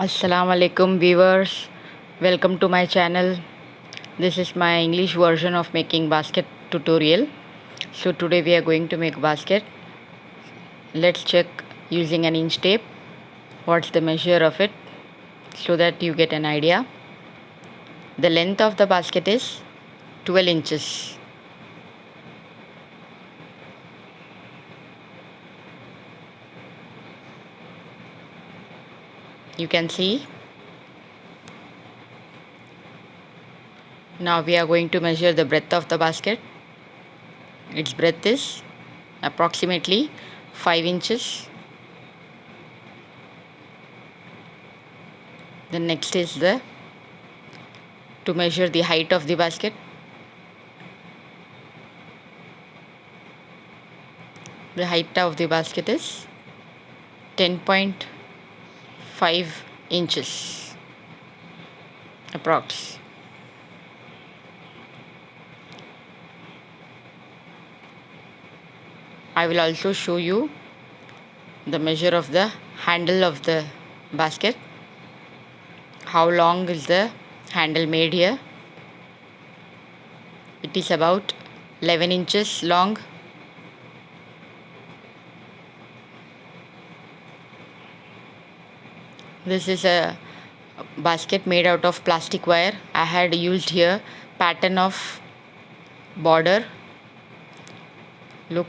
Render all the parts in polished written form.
Assalamu alaikum viewers, welcome to my channel. This is my English version of making basket tutorial. So today we are going to make basket. Let's check using an inch tape what's the measure of it so that you get an idea. The length of the basket is 12 inches. You can see. Now we are going to measure the breadth of the basket. Its breadth is approximately 5 inches. The next is to measure the height of the basket. The height of the basket is 10.5 inches approx. I will also show you the measure of the handle of the basket. How long is the handle made here? It is about 11 inches long. This is a basket made out of plastic wire. I had used here pattern of border. Look,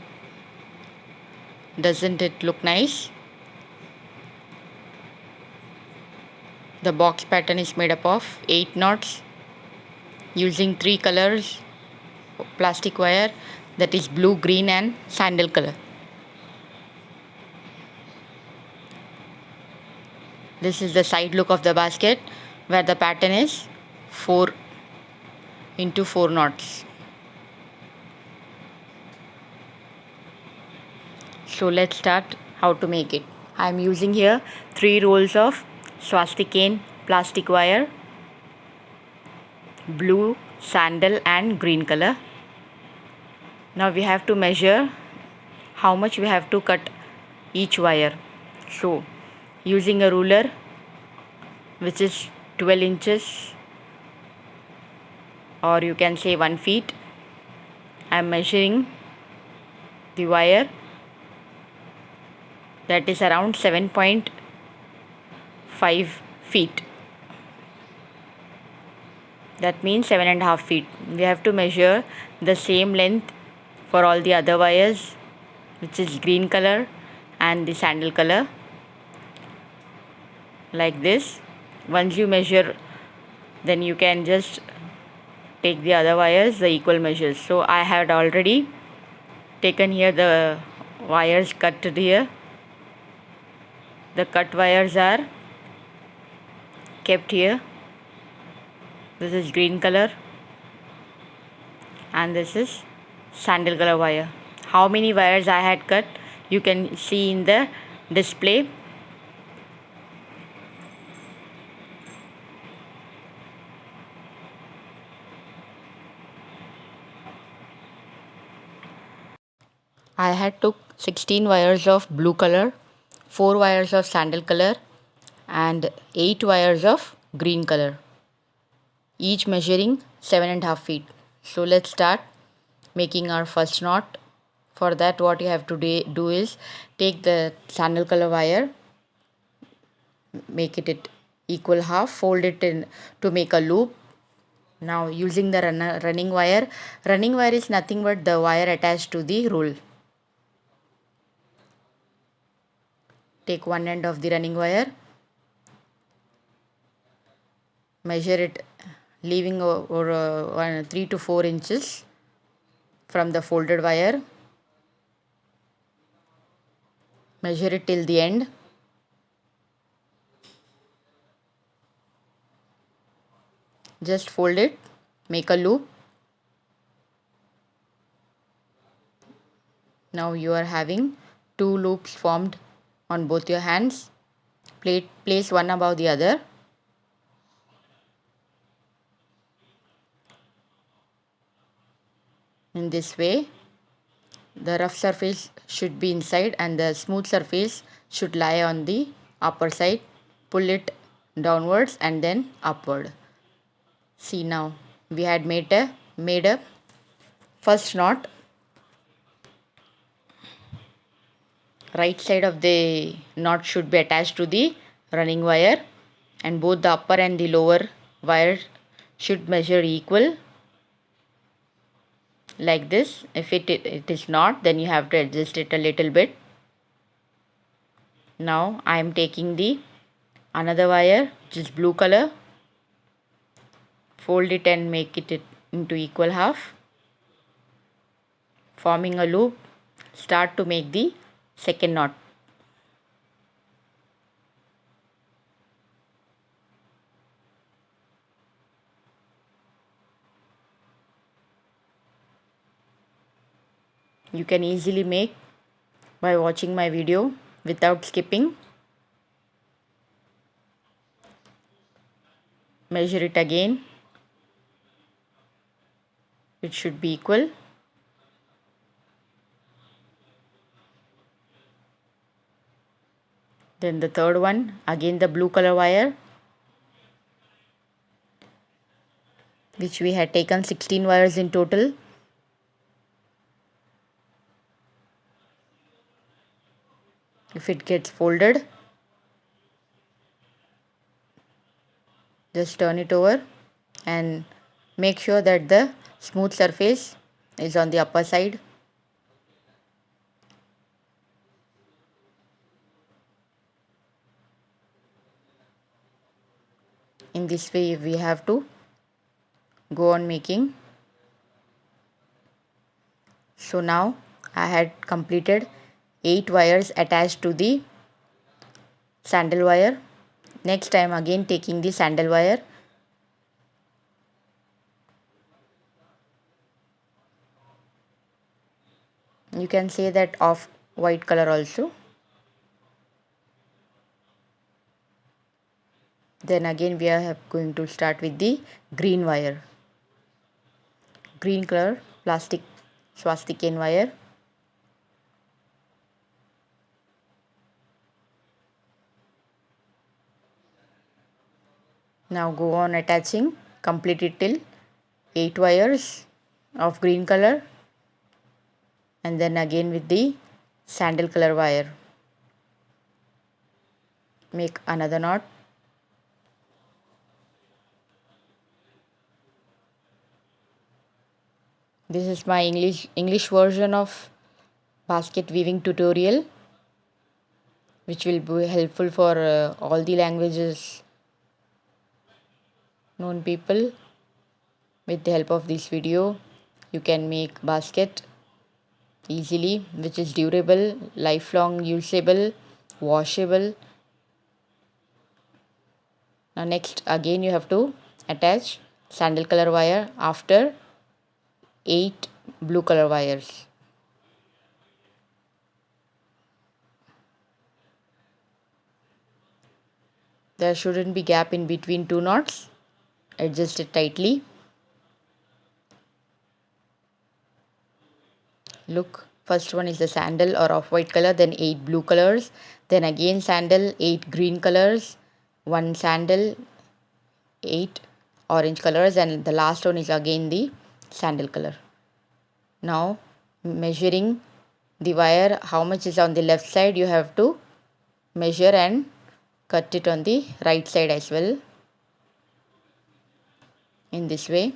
doesn't it look nice? The box pattern is made up of 8 knots using 3 colors plastic wire, that is blue, green and sandal color. This is the side look of the basket where the pattern is 4 into 4 knots. So let's start how to make it. I am using here 3 rolls of swastikane plastic wire, blue, sandal and green color. Now we have to measure how much we have to cut each wire. So using a ruler which is 12 inches or you can say 1 feet, I am measuring the wire, that is around 7.5 feet. That means 7.5 feet. We have to measure the same length for all the other wires, which is green color and the sandal color, like this. Once you measure, then you can just take the other wires the equal measures. So I had already taken here the wires cut here. The cut wires are kept here. This is green color and this is sandal color wire. How many wires I had cut you can see in the display. I had took 16 wires of blue color, 4 wires of sandal color and 8 wires of green color, each measuring 7.5 feet. So let's start making our first knot. For that what you have to do is take the sandal color wire, make it equal half, fold it in to make a loop. Now using the running wire is nothing but the wire attached to the roll. Take one end of the running wire, measure it leaving over 3 to 4 inches from the folded wire, measure it till the end. Just fold it, make a loop. Now you are having 2 loops formed on both your hands. Place one above the other. In this way, the rough surface should be inside and the smooth surface should lie on the upper side. Pull it downwards and then upward. See, now we had made a first knot. Right side of the knot should be attached to the running wire, and both the upper and the lower wire should measure equal, like this. If it is not, then you have to adjust it a little bit. Now I am taking the another wire which is blue color, fold it and make it into equal half, forming a loop. Start to make the second knot. You can easily make by watching my video without skipping. Measure it again. It should be equal. Then the third one, again the blue color wire, which we had taken 16 wires in total. If it gets folded, just turn it over and make sure that the smooth surface is on the upper side. In this way we have to go on making. So now I had completed 8 wires attached to the sandal wire. Next I am again taking the sandal wire, you can say that of white color also. Then again we are going to start with the green wire, green color plastic swastika wire. Now go on attaching, complete it till 8 wires of green color, and then again with the sandal color wire make another knot. This is my English version of basket weaving tutorial, which will be helpful for all the languages known people. With the help of this video, you can make basket easily, which is durable, lifelong usable, washable. Now next again you have to attach sandal color wire after 8 blue color wires. There shouldn't be gap in between two knots. Adjust it tightly. Look, first one is the sandal or off-white color, then 8 blue colors, then again sandal, 8 green colors, one sandal, 8 orange colors, and the last one is again the sandal color. Now measuring the wire, how much is on the left side, you have to measure and cut it on the right side as well. In this way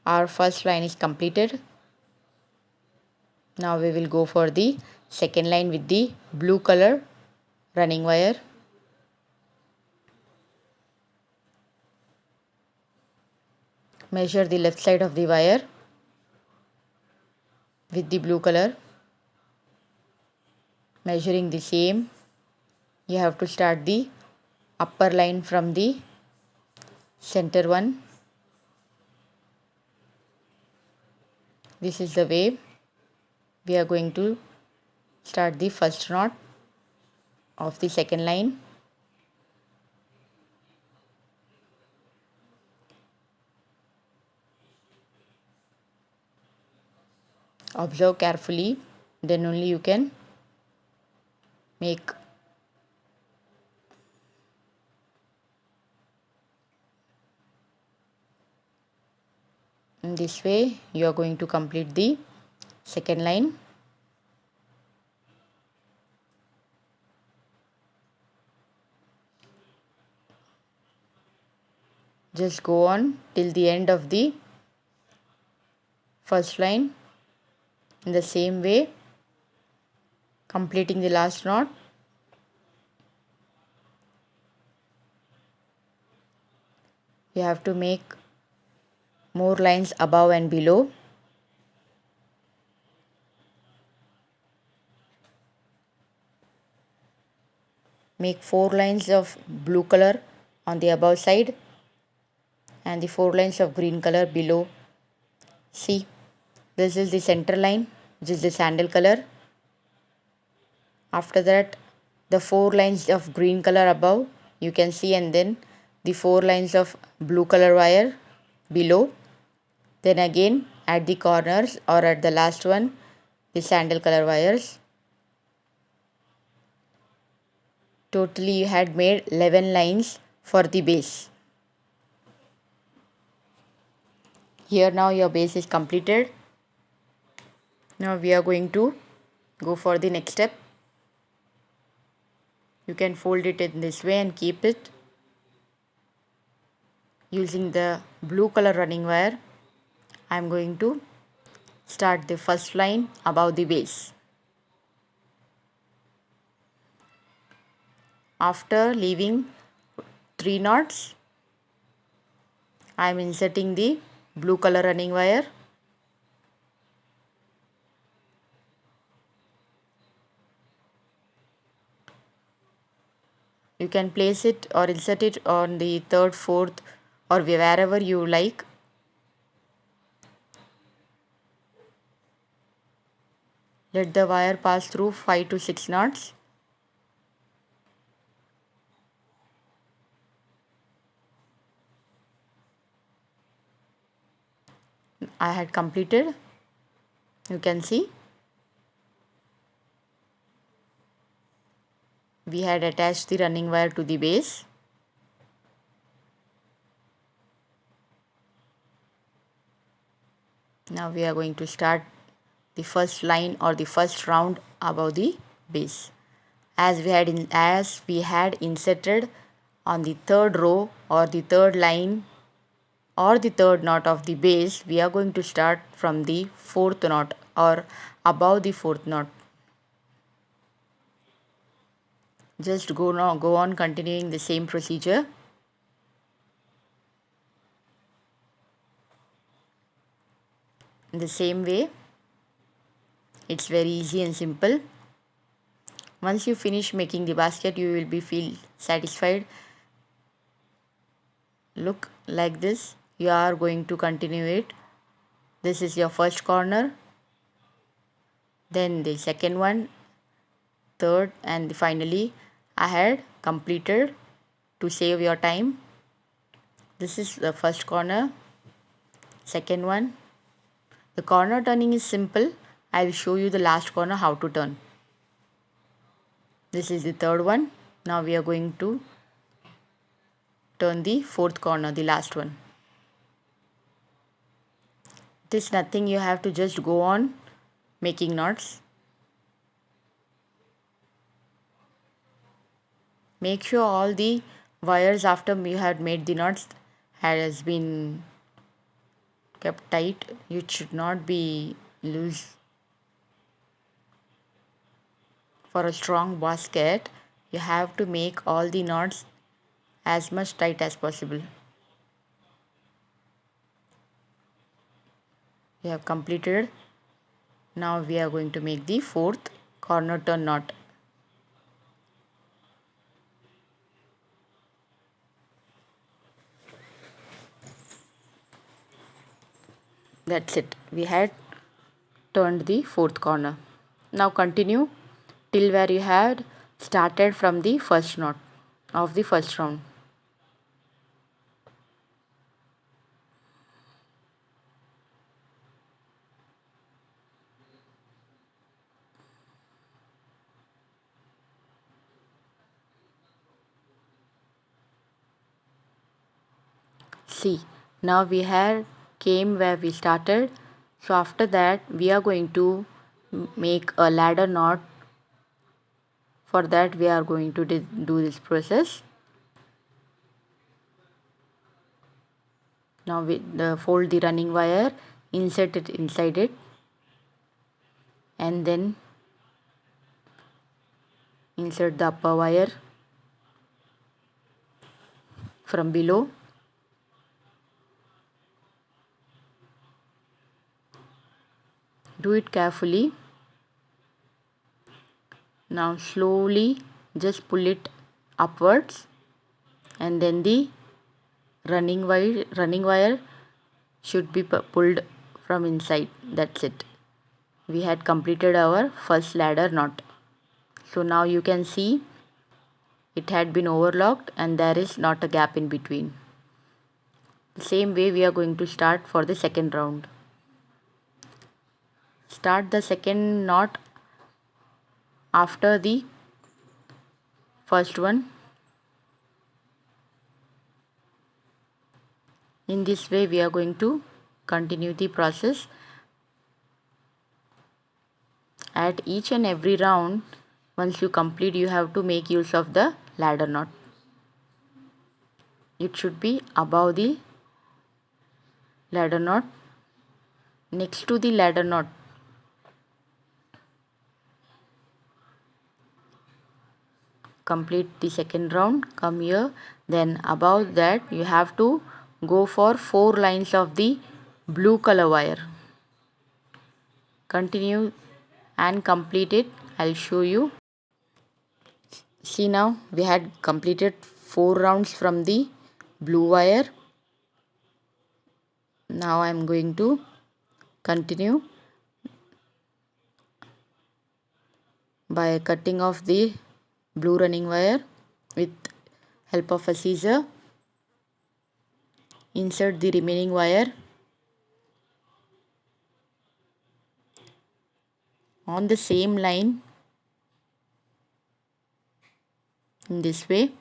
our first line is completed. Now we will go for the second line with the blue color running wire. Measure the left side of the wire with the blue color. Measuring the same, you have to start the upper line from the center one. This is the way we are going to start the first knot of the second line. Observe carefully, then only you can make In this way you are going to complete the second line. Just go on till the end of the first line in the same way, completing the last knot. You have to make more lines above and below. Make 4 lines of blue color on the above side and the 4 lines of green color below. See, this is the center line, which is the sandal color. After that, the 4 lines of green color above you can see, and then the 4 lines of blue color wire below. Then again at the corners or at the last one, the sandal color wires. Totally you had made 11 lines for the base. Here now your base is completed. Now we are going to go for the next step. You can fold it in this way and keep it. Using the blue color running wire, I am going to start the first line above the base. After leaving 3 knots, I am inserting the blue color running wire. You can place it or insert it on the third, fourth, or wherever you like. Let the wire pass through 5 to 6 knots. I had completed. You can see we had attached the running wire to the base. Now we are going to start the first line or the first round above the base. As we had inserted on the third row or the third line or the third knot of the base, we are going to start from the fourth knot or above the fourth knot. Just go on continuing the same procedure. In the same way, it's very easy and simple. Once you finish making the basket, you will be feel satisfied. Look like this. You are going to continue it. This is your first corner, then the second one, third, and finally I had completed. To save your time, this is the first corner, second one. The corner turning is simple. I will show you the last corner how to turn. This is the third one. Now we are going to turn the fourth corner, the last one. It is nothing, you have to just go on making knots. Make sure all the wires after you had made the knots has been kept tight. It should not be loose. For a strong basket, you have to make all the knots as much tight as possible. We have completed. Now we are going to make the fourth corner turn knot. That's it. We had turned the fourth corner. Now continue till where you had started from the first knot of the first round. See, now we had came where we started. So after that we are going to make a ladder knot. For that we are going to do this process. Now we fold the running wire, insert it inside it, and then insert the upper wire from below. Do it carefully. Now slowly just pull it upwards, and then the running wire should be pulled from inside. That's it. We had completed our first ladder knot. So now you can see it had been overlocked and there is not a gap in between. The same way we are going to start for the second round. Start the second knot after the first one. In this way we are going to continue the process. At each and every round, once you complete, you have to make use of the ladder knot. It should be above the ladder knot, next to the ladder knot. Complete the second round, come here, then above that you have to go for 4 lines of the blue color wire. Continue and complete it. I'll show you. See, now we had completed 4 rounds from the blue wire. Now I'm going to continue by cutting off the blue running wire with help of a scissor. Insert the remaining wire on the same line in this way,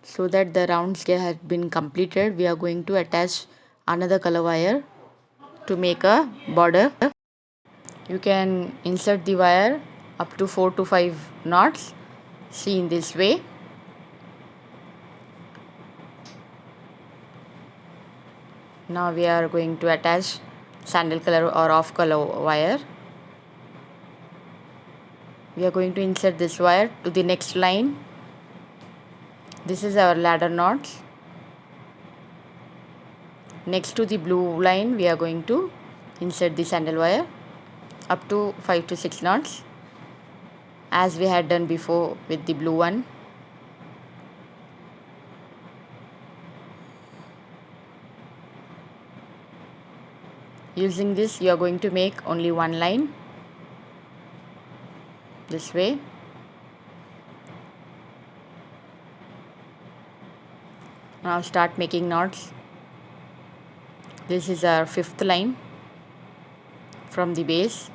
so that the rounds have been completed. We are going to attach another color wire to make a border. You can insert the wire up to 4 to 5 knots. See, in this way. Now we are going to attach sandal color or off color wire. We are going to insert this wire to the next line. This is our ladder knots. Next to the blue line we are going to insert the sandal wire up to 5 to 6 knots, as we had done before with the blue one. Using this you are going to make only one line, this way. Now start making knots. This is our 5th line from the base.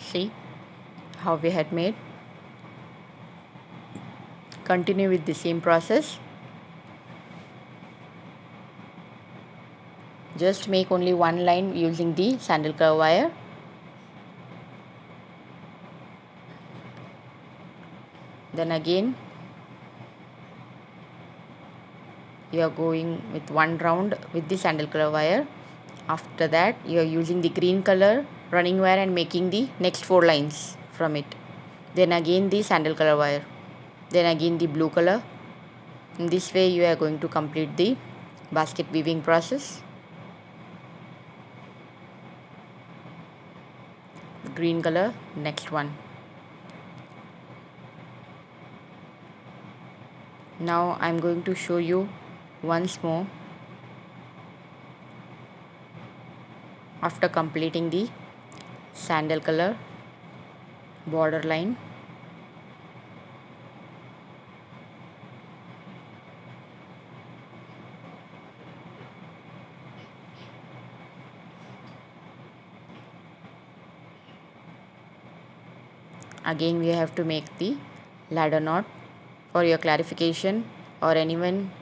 See how we had made. Continue with the same process. Just make only one line using the sandal color wire. Then again you are going with one round with the sandal color wire. After that you are using the green color running wire and making the next 4 lines from it. Then again the sandal color wire. Then again the blue color. In this way you are going to complete the basket weaving process. Green color, next one. Now I'm going to show you once more after completing the sandal color border line. again we have to make the ladder knot. For your clarification, or anyone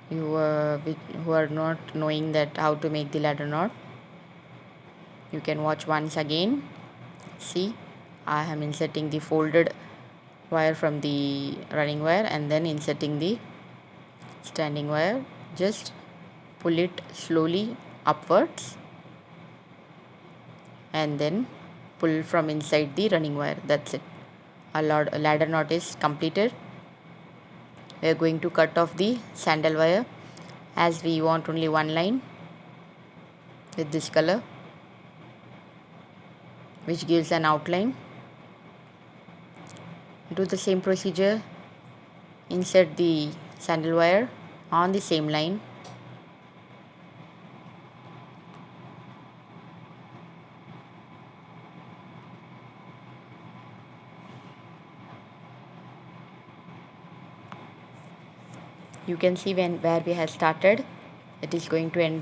who are not knowing that how to make the ladder knot, you can watch once again. See, I am inserting the folded wire from the running wire and then inserting the standing wire. Just pull it slowly upwards and then pull from inside the running wire. That's it. A ladder knot is completed. We are going to cut off the sandal wire, as we want only one line with this color, which gives an outline. Do the same procedure. Insert the sandal wire on the same line. You can see where we have started, it is going to end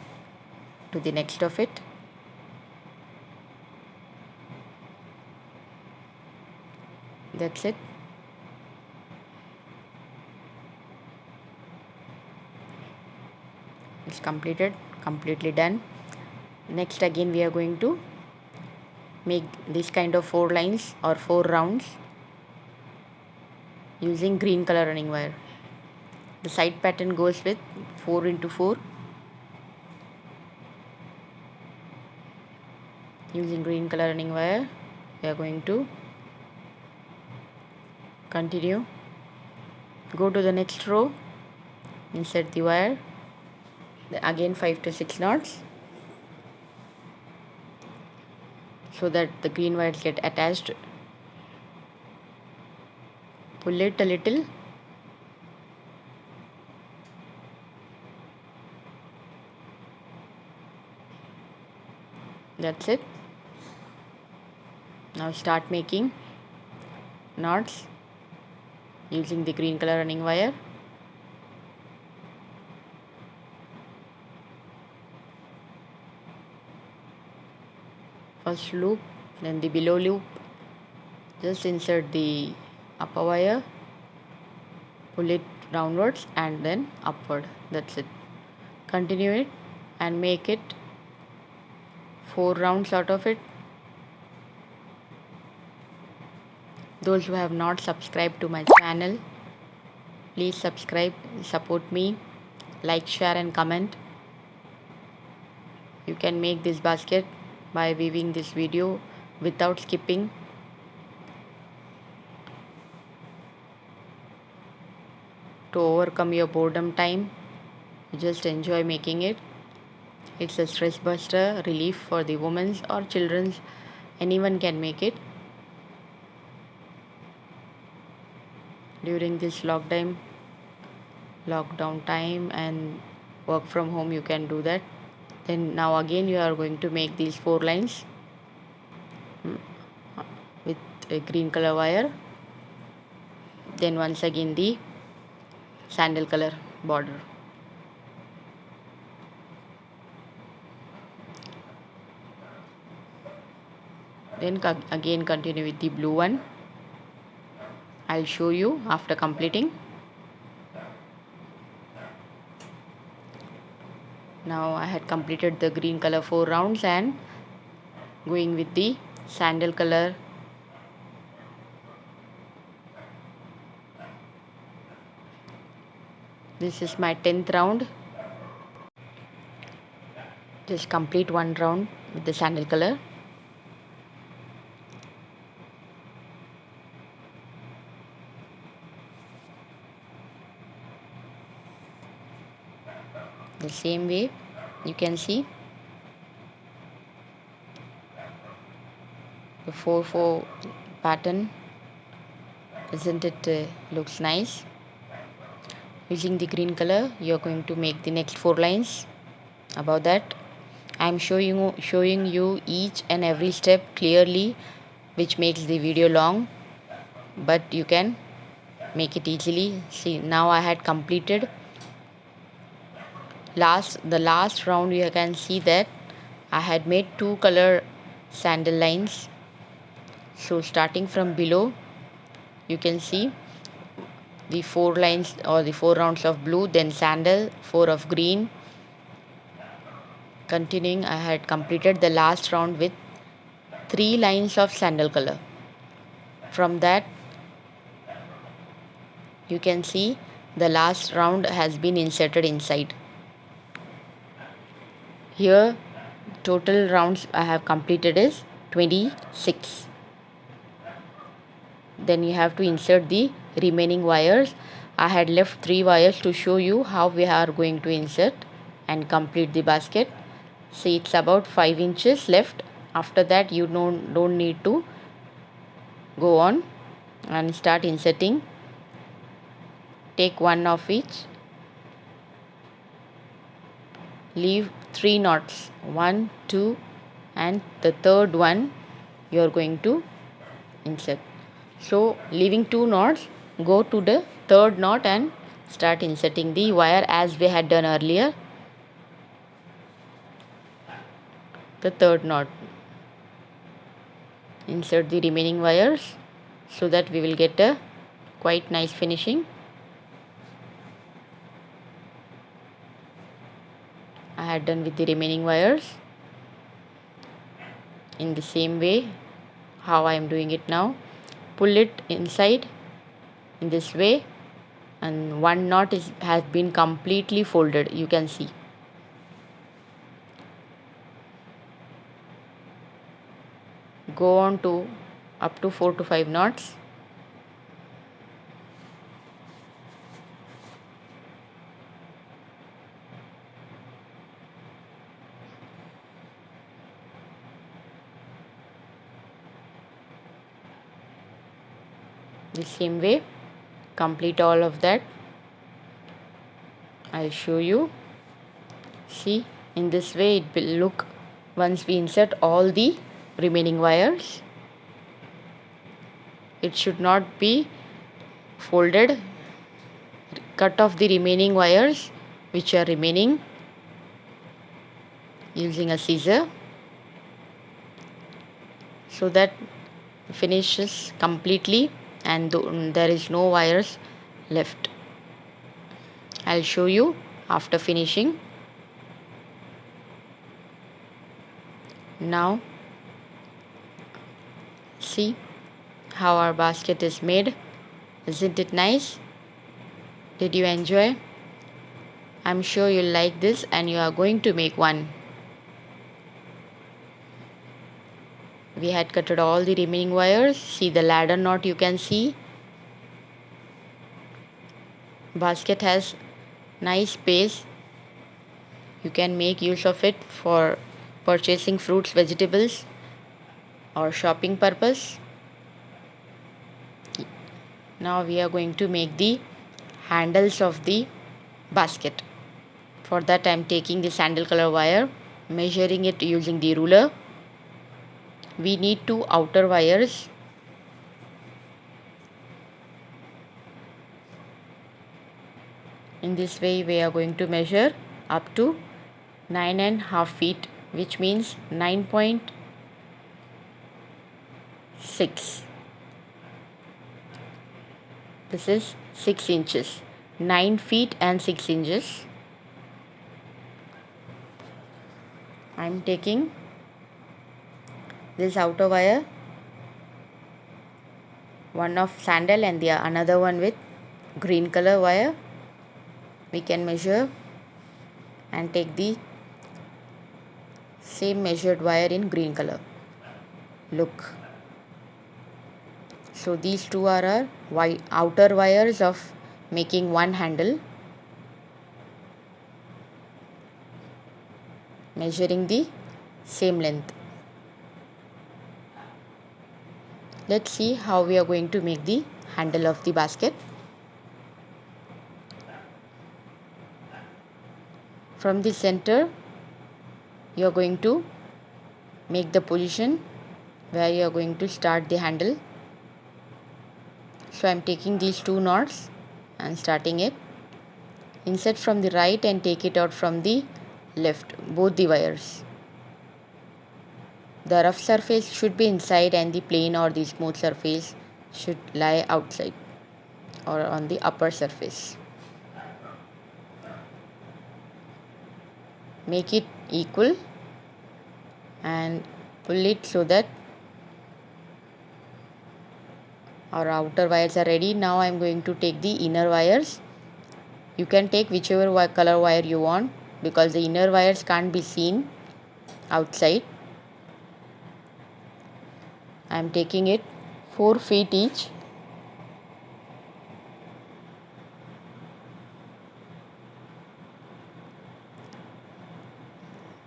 to the next of it. That's it. It's completed, completely done. Next, again we are going to make this kind of 4 lines or 4 rounds using green color running wire. The side pattern goes with 4 into 4. Using green color running wire, we are going to continue. Go to the next row, insert the wire, again 5 to 6 knots, so that the green wires get attached. Pull it a little. That's it. Now start making knots using the green color running wire. First loop, then the below loop. Just insert the upper wire, pull it downwards and then upward. That's it. Continue it and make it 4 rounds out of it. Those who have not subscribed to my channel, please subscribe, support me, like, share and comment. You can make this basket by weaving this video without skipping. To overcome your boredom time, just enjoy making it. It's a stress buster, relief for the women or children. Anyone can make it. During this lockdown time and work from home, you can do that. Then now again you are going to make these 4 lines with a green color wire. Then once again the sandal color border. Then again continue with the blue one. I'll show you after completing. Now I had completed the green color 4 rounds and going with the sandal color. This is my 10th round. Just complete 1 round with the sandal color. The same way, you can see the 4-4 pattern. Isn't it looks nice? Using the green color, you are going to make the next 4 lines. About that, I am showing you each and every step clearly, which makes the video long, but you can make it easily. See, now I had completed the last round. You can see that I had made 2 color sandal lines. So starting from below, you can see the 4 lines or the 4 rounds of blue, then sandal, 4 of green. Continuing, I had completed the last round with 3 lines of sandal color. From that, you can see the last round has been inserted inside. Here total rounds I have completed is 26. Then you have to insert the remaining wires. I had left 3 wires to show you how we are going to insert and complete the basket. See, it's about 5 inches left. After that, you don't need to go on and start inserting. Take one of each, leave 3 knots, 1, 2, and the third one you are going to insert. So leaving 2 knots, go to the third knot and start inserting the wire as we had done earlier. The third knot, insert the remaining wires so that we will get a quite nice finishing. I had done with the remaining wires. In the same way how I am doing it now, pull it inside in this way, and one knot has been completely folded, you can see. Go on to up to 4 to 5 knots. The same way complete all of that. I'll show you. See, in this way it will look once we insert all the remaining wires. It should not be folded. Cut off the remaining wires which are remaining using a scissor so that finishes completely and there is no wires left. I'll show you after finishing. Now see how our basket is made. Isn't it nice? Did you enjoy? I'm sure you'll like this and you are going to make one. We had cutted all the remaining wires. See the ladder knot, you can see. Basket has nice space. You can make use of it for purchasing fruits, vegetables or shopping purpose. Now we are going to make the handles of the basket. For that I am taking the sandal color wire, measuring it using the ruler. We need 2 outer wires. In this way we are going to measure up to 9.5 feet, which means 9.6. This is 6 inches. 9 feet and 6 inches. I am taking this outer wire, one of sandal and the another one with green color wire. We can measure and take the same measured wire in green color. Look. So these two are our outer wires of making one handle. Measuring the same length. Let's see how we are going to make the handle of the basket. From the center, you are going to make the position where you are going to start the handle. So I am taking these 2 knots and starting it. Insert from the right and take it out from the left, both the wires. The rough surface should be inside and the plain or the smooth surface should lie outside or on the upper surface. Make it equal and pull it so that our outer wires are ready. Now I am going to take the inner wires. You can take whichever color wire you want because the inner wires can't be seen outside. I am taking it 4 feet each.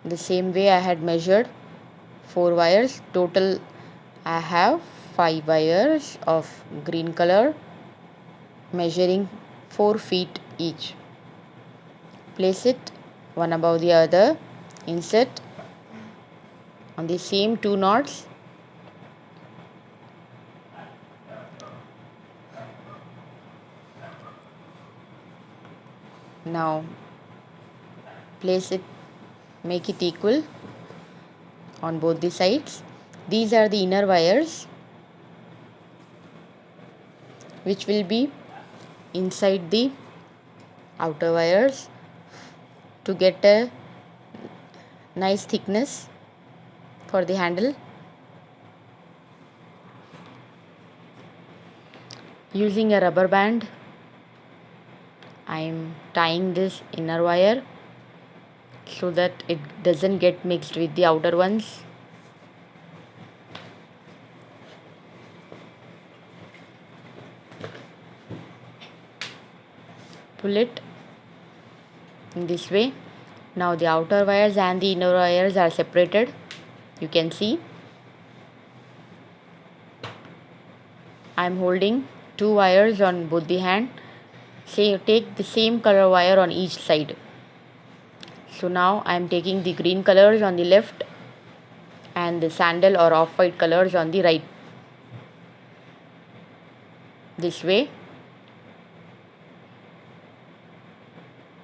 The same way I had measured 4 wires. Total I have 5 wires of green color measuring 4 feet each. Place it one above the other. Insert on the same 2 knots. Now place it, make it equal on both the sides. These are the inner wires which will be inside the outer wires to get a nice thickness for the handle. Using a rubber band, I am tying this inner wire so that it doesn't get mixed with the outer ones. Pull it in this way. Now the outer wires and the inner wires are separated. You can see I am holding 2 wires on both the hand. Take the same color wire on each side. So now I am taking the green colors on the left and the sandal or off-white colors on the right. This way.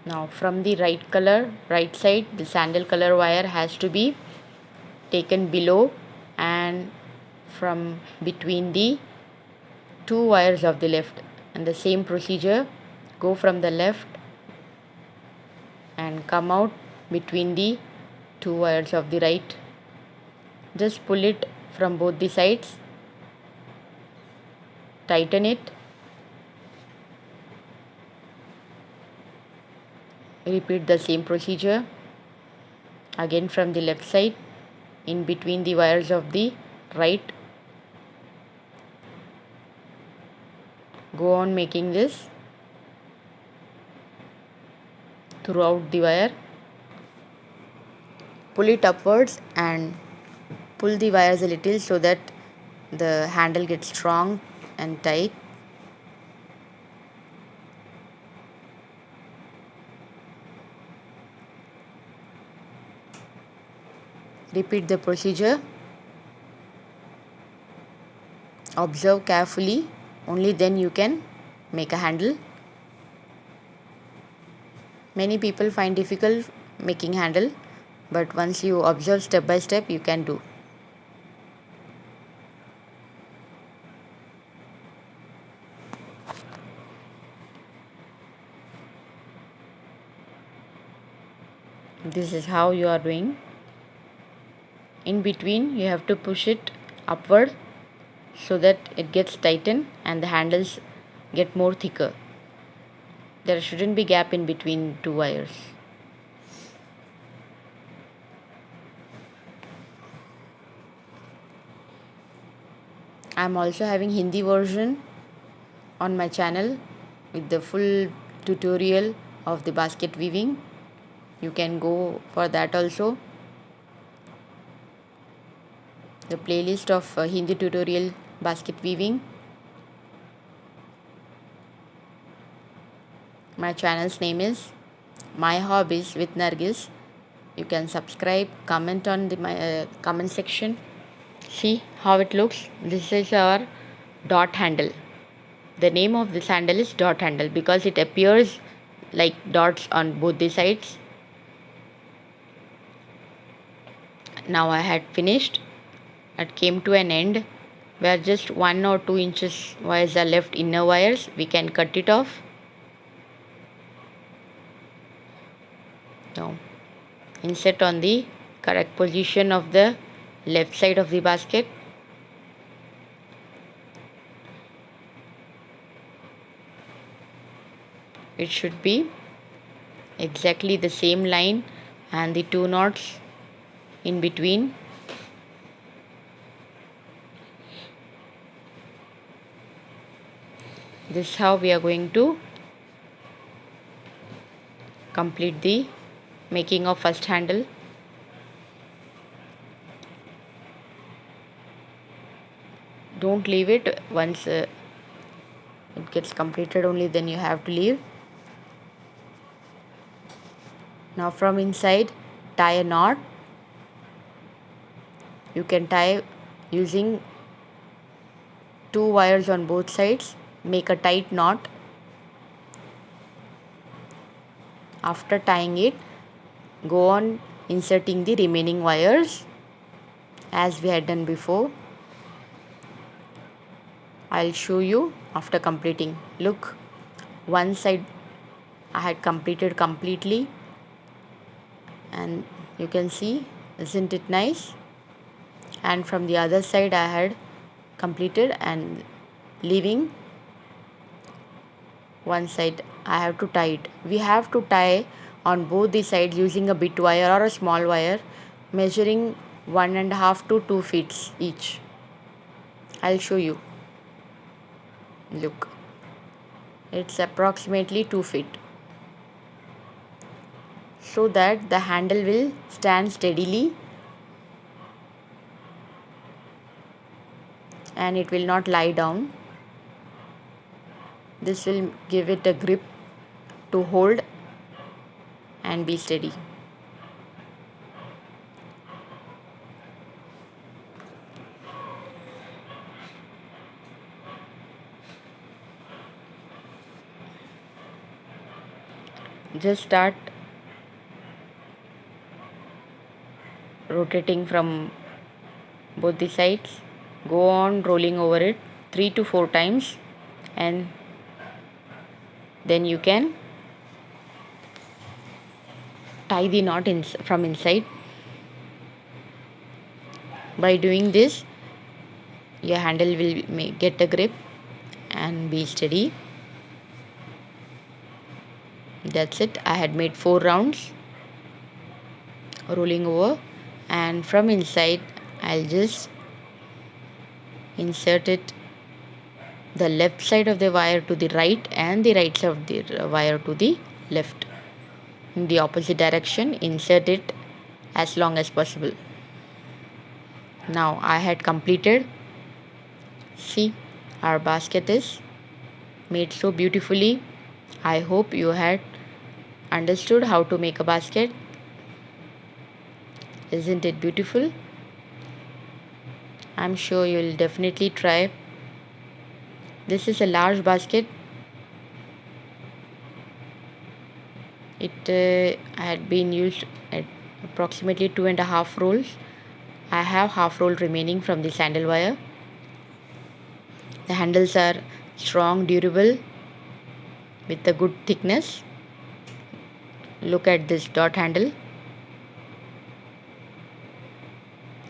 Now from the right side, the sandal color wire has to be taken below and from between the 2 wires of the left, and the same procedure, go from the left and come out between the 2 wires of the right. Just pull it from both the sides, tighten it, repeat the same procedure again from the left side in between the wires of the right. Go on making this throughout the wire. Pull it upwards and pull the wires a little so that the handle gets strong and tight. Repeat the procedure. Observe carefully, only then you can make a handle. Many people find difficult making handle, but once you observe step by step, you can do. This is how you are doing. In between, you have to push it upward so that it gets tightened and the handles get more thicker. There shouldn't be gap in between 2 wires. I am also having Hindi version on my channel with the full tutorial of the basket weaving. You can go for that also. The playlist of Hindi tutorial basket weaving. My channel's name is My Hobbies with Nargis. You can subscribe, comment on my comment section. See how it looks. This is our dot handle. The name of this handle is dot handle because it appears like dots on both the sides. Now I had finished. it came to an end where just 1 or 2 inches wires are left, inner wires. We can cut it off. Now insert on the correct position of the left side of the basket. It should be exactly the same line and the 2 knots in between. This is how we are going to complete the making of first handle. Don't leave it. Once it gets completed, only then you have to leave. Now from inside, tie a knot. You can tie using 2 wires on both sides. Make a tight knot. After tying it, go on inserting the remaining wires as we had done before. I'll show you after completing. Look, one side I had completed completely, and you can see, isn't it nice? And from the other side I had completed, and leaving one side I have to tie it. We have to tie on both the sides using a bit wire or a small wire, measuring 1.5 to 2 feet each. I'll show you. Look, it's approximately 2 feet, so that the handle will stand steadily and it will not lie down. This will give it a grip to hold and be steady. Just start rotating from both the sides. Go on rolling over it 3 to 4 times, and then you can tie the knot from inside. By doing this, your handle will get a grip and be steady. That's it. I had made 4 rounds rolling over, and from inside I'll just insert it, the left side of the wire to the right and the right side of the wire to the left, in the opposite direction. Insert it as long as possible. Now I had completed. See, our basket is made so beautifully. I hope you had understood how to make a basket. Isn't it beautiful? I'm sure you'll definitely try. This is a large basket. It had been used at approximately 2.5 rolls. I have half roll remaining from the sandal wire. The handles are strong, durable, with a good thickness. Look at this dot handle.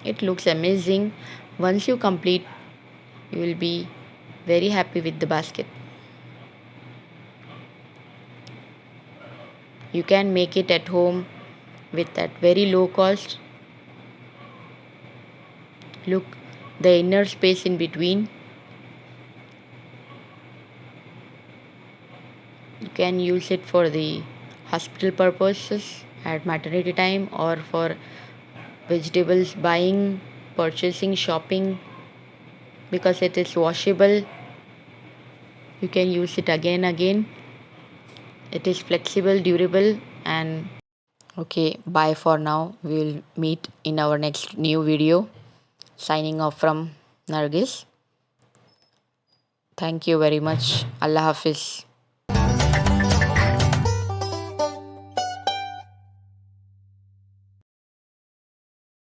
It looks amazing. Once you complete, you will be very happy with the basket. You can make it at home with at very low cost. Look, the inner space in between. You can use it for the hospital purposes at maternity time, or for vegetables buying, purchasing, shopping, because it is washable. You can use it again and again. It is flexible, durable, and okay, bye for now. We will meet in our next new video. Signing off from Nargis. Thank you very much. Allah Hafiz.